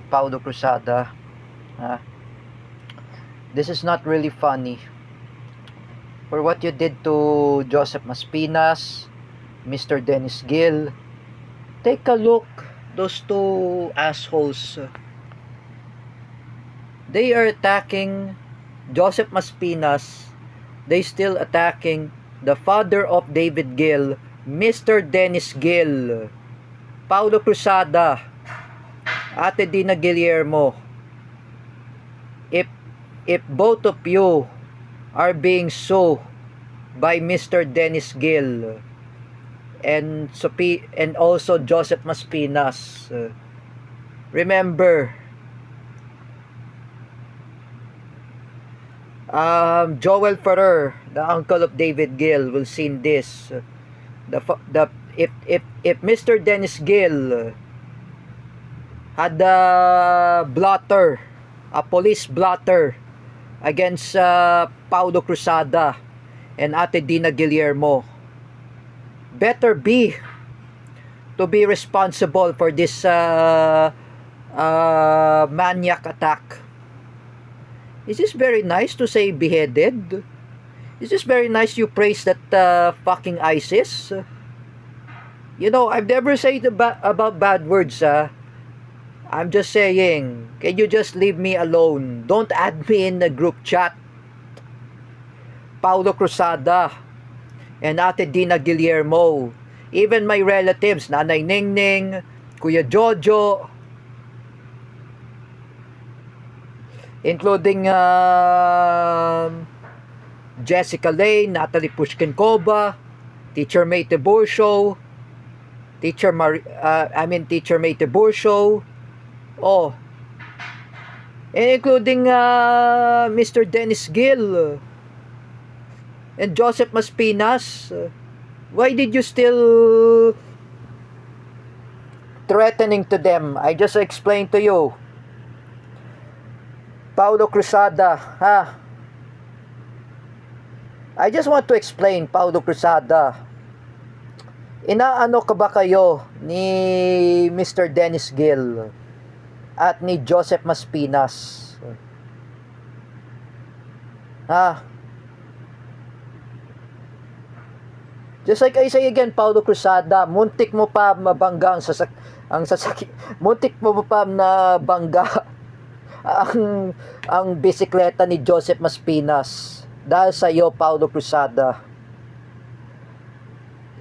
Paulo Cruzada. Uh, this is not really funny. For what you did to Joseph Maspinas, Mr. Dennis Gill, take a look. Those two assholes. They are attacking Joseph Maspinas. They still attacking the father of David Gill, Mr. Dennis Gill. Paulo Cruzada, Ate Dina Guillermo. If both of you are being sued by Mr. Dennis Gill and also Joseph Maspinas, remember, Joel Ferrer, the uncle of David Gill, will see this. If Mr. Dennis Gill had a blotter, a police blotter against Paulo Cruzada and Ate Dina Guillermo, better be to be responsible for this maniac attack. Is this very nice to say beheaded? Is this very nice you praise that fucking ISIS? You know, I've never said about bad words. I'm just saying, can you just leave me alone? Don't add me in the group chat. Paulo Cruzada and Ate Dina Guillermo, even my relatives, Nanay Ningning, Kuya Jojo, including Jessica Lane, Natalie Pushkinkova, Teacher May Tiburcio, Teacher May Tiburcio, oh, and including Mr. Dennis Gill and Joseph Maspinas. Why did you still threatening to them? I just explained to you. Paulo Cruzada, ha? I just want to explain, Paulo Cruzada. Inaano ka ba kayo ni Mr. Dennis Gill at ni Joseph Maspinas? Ha? Just like I say again, Paulo Cruzada, muntik mo pa mabangga muntik mo pa na bangga ang bisikleta ni Joseph Maspinas dahil sa iyo, Paulo Cruzada.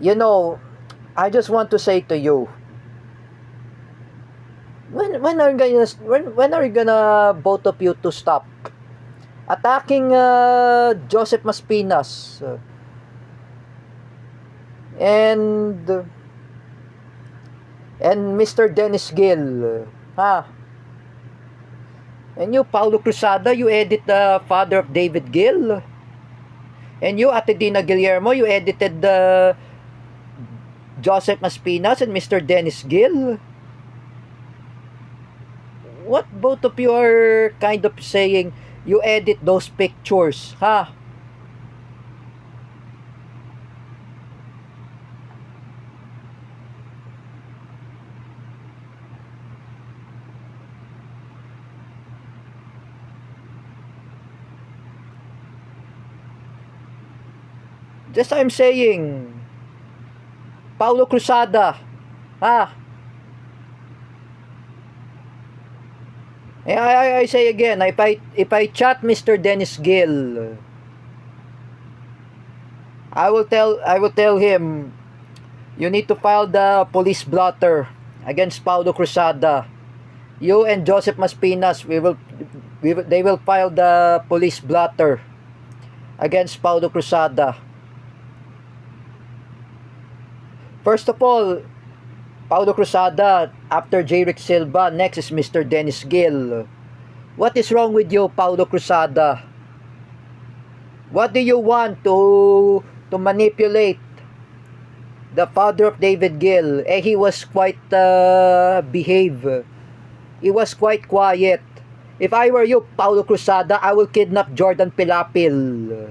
You know, I just want to say to you, when are you gonna both of you to stop attacking Joseph Maspinas and Mr. Dennis Gill, ha? And you, Paulo Cruzada, you edit the father of David Gill. And you, Ate Dina Guillermo, you edited Joseph Maspinas and Mr. Dennis Gill. What both of you are kind of saying, you edit those pictures, ha? Just I'm saying, Paulo Cruzada, ha? I say again, if I chat Mr. Dennis Gill, I will tell him, you need to file the police blotter against Paulo Cruzada. You and Joseph Maspinas, they will file the police blotter against Paulo Cruzada. First of all, Paulo Cruzada, after J. Rick Silva, next is Mr. Dennis Gill. What is wrong with you, Paulo Cruzada? What do you want to manipulate the father of David Gill? He was quite behave. He was quite quiet. If I were you, Paulo Cruzada, I will kidnap Jordan Pilapil.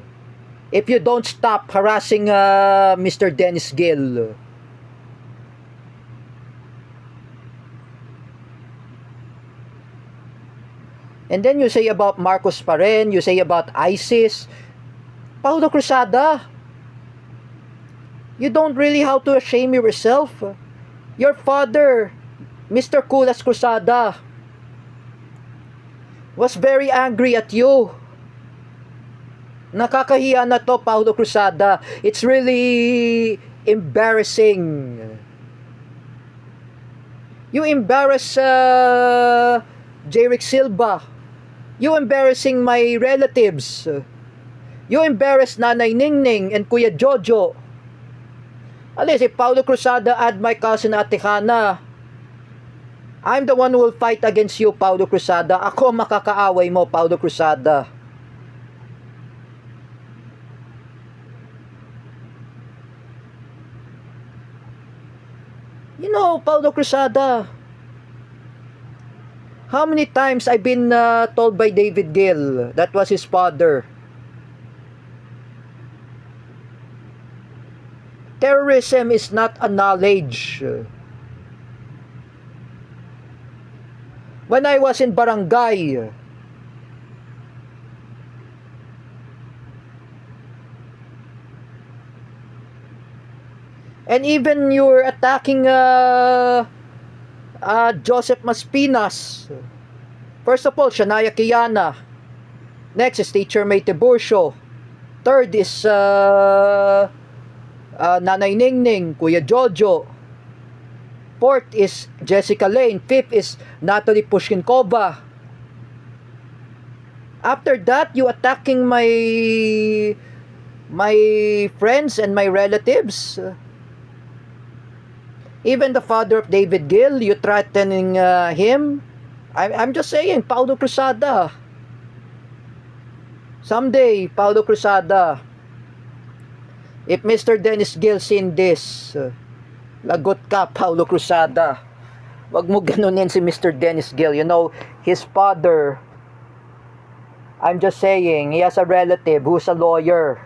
If you don't stop harassing Mr. Dennis Gill. And then you say about Marcos pa rin, you say about ISIS. Paulo Cruzada, you don't really have to shame yourself. Your father, Mr. Kulas Cruzada, was very angry at you. Nakakahiya na to, Paulo Cruzada. It's really embarrassing. You embarrass Jerick Silva. You embarrassing my relatives. You embarrass Nanay Ningning and Kuya Jojo. Alis, if Paulo Cruzada add my cousin Ate Hana, I'm the one who will fight against you, Paulo Cruzada. Ako makakaaway mo, Paulo Cruzada. You know, Paulo Cruzada, how many times I've been told by David Gill, that was his father, terrorism is not a knowledge. When I was in barangay, and even you're attacking Joseph Maspinas. First of all, Shania Kiana. Next is Teacher May Tiburcio. Third is Nanay Ningning, Kuya Jojo. Fourth is Jessica Lane. Fifth is Natalie Pushkinkova. After that, you attacking my friends and my relatives. Even the father of David Gill, you threatening him. I'm just saying, Paulo Cruzada. Someday, Paulo Cruzada, if Mr. Dennis Gill seen this, lagot ka, Paulo Cruzada. Wag mo ganunin si Mr. Dennis Gill. You know, his father, I'm just saying, he has a relative who's a lawyer.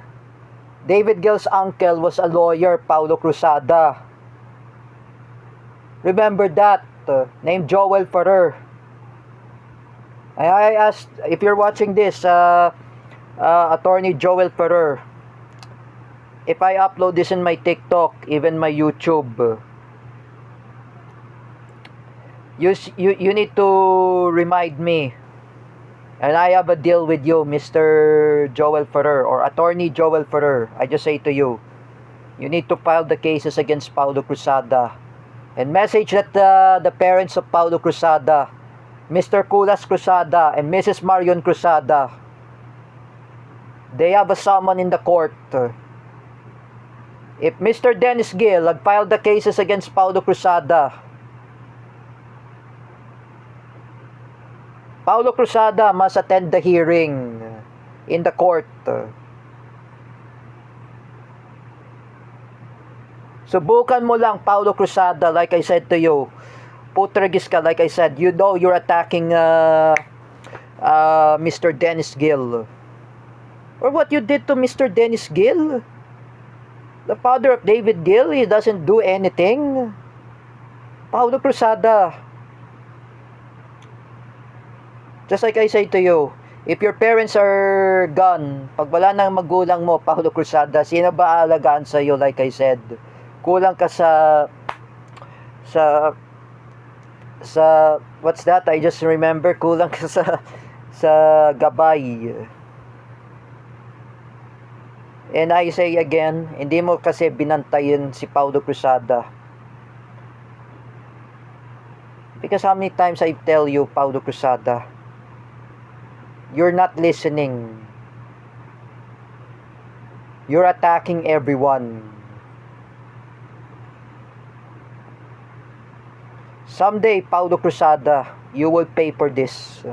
David Gill's uncle was a lawyer, Paulo Cruzada. Remember that, named Joel Ferrer. I asked, if you're watching this, Attorney Joel Ferrer, if I upload this in my TikTok, even my YouTube, you need to remind me. And I have a deal with you, Mr. Joel Ferrer, or Attorney Joel Ferrer. I just say to you, you need to file the cases against Paulo Cruzada. And message that the parents of Paulo Cruzada, Mr. Kulas Cruzada and Mrs. Marion Cruzada, they have a summon in the court. If Mr. Dennis Gill had filed the cases against Paulo Cruzada, Paulo Cruzada must attend the hearing in the court. Subukan mo lang, Paulo Cruzada, like I said to you. Putragis ka, like I said. You know you're attacking Mr. Dennis Gill. Or what you did to Mr. Dennis Gill? The father of David Gill, he doesn't do anything. Paulo Cruzada. Just like I say to you, if your parents are gone, pag wala nang magulang mo, Paulo Cruzada, sino ba aalagaan sa'yo, like I said? Kulang ka sa what's that? I just remember, kulang ka sa gabay. And I say again, hindi mo kasi binantayin si Paulo Cruzada. Because how many times I tell you, Paulo Cruzada, you're not listening. You're attacking everyone. Someday, Paulo Cruzada, you will pay for this.